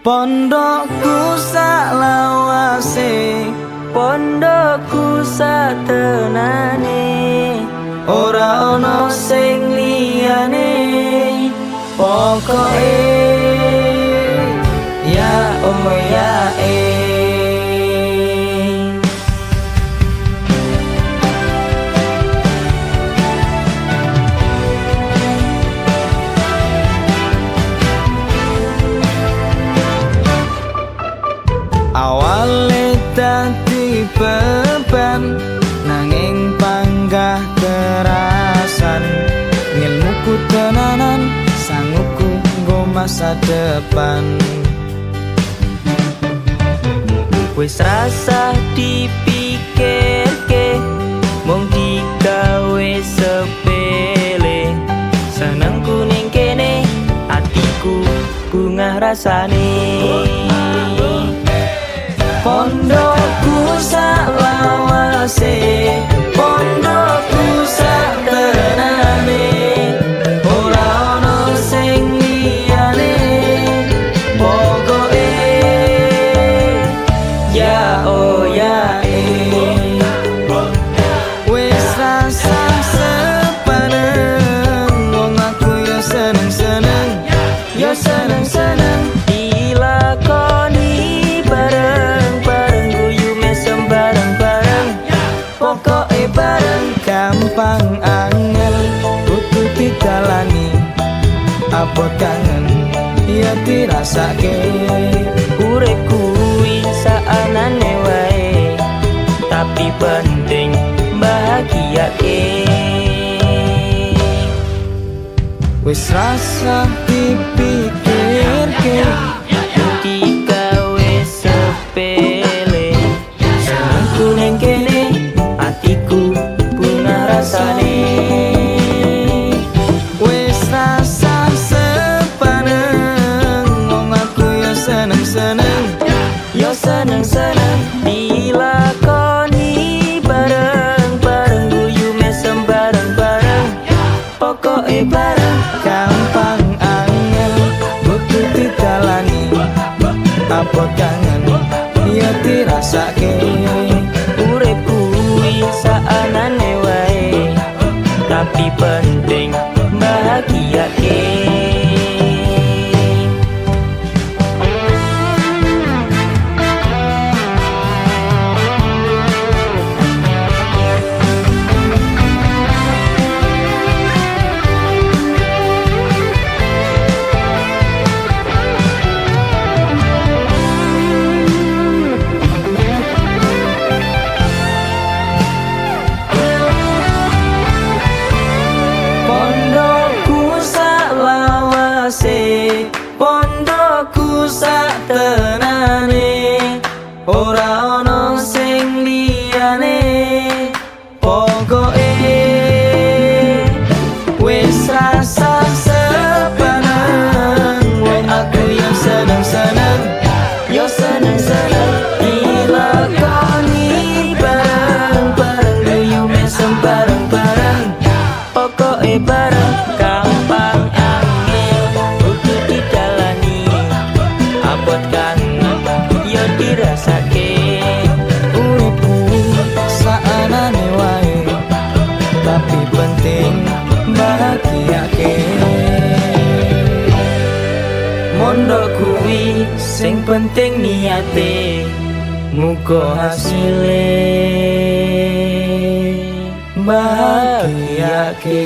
Pondokku saklawase, pondokku satenane, ora ono sing liyane. Pokoke ya oh ya awale dadi beban, nanging panggah kerasan. Ngilmuku tenanan, sangguku nggo masa depan. wis rasa dipikirke, mung digawe sepele. Senengku ning kene, atiku bunga rasane. Pondokku saklawase, pondokku satenane, ora ono sing liyane. Pokoke ya oh ya wis rasa sepaneng, wong aku yo seneng-seneng, yo seneng-seneng. Dilakoni bareng-bareng, guyu mesem bareng-bareng. Pokoke bareng gampang angel, kudu dijalani. Abot kangen ya dirasake. Urip kuwi saanane wae, tapi penting bahagiake. Wis rasa dipikirke, Digawe sepele. Senengku ning kene, atiku bunga rasane. wis rasa sepaneng, wong aku ya seneng-seneng, Yo seneng-seneng. Dilakoni bareng-bareng, guyu mesem bareng-bareng. pokoke bareng gampang angel, kudu dijalani. Abot kangen ya dirasake. Urip kuwi saanane wae, tapi penting bahagiake. Pondokku saklawase, pondokku satenane, ora ono sing liyane. Pokoke wis rasa sepaneng, wong aku yang seneng-seneng, yo seneng-seneng. Dilakoni bareng-bareng, guyu mesem bareng-bareng. Pokoke bareng gampang angel, kudu dijalani. Abot kangen yo dirasake. Uripku saanane wae, tapi penting bahagiake. Mondok kuwi sing penting niate, muga hasile bahagiake.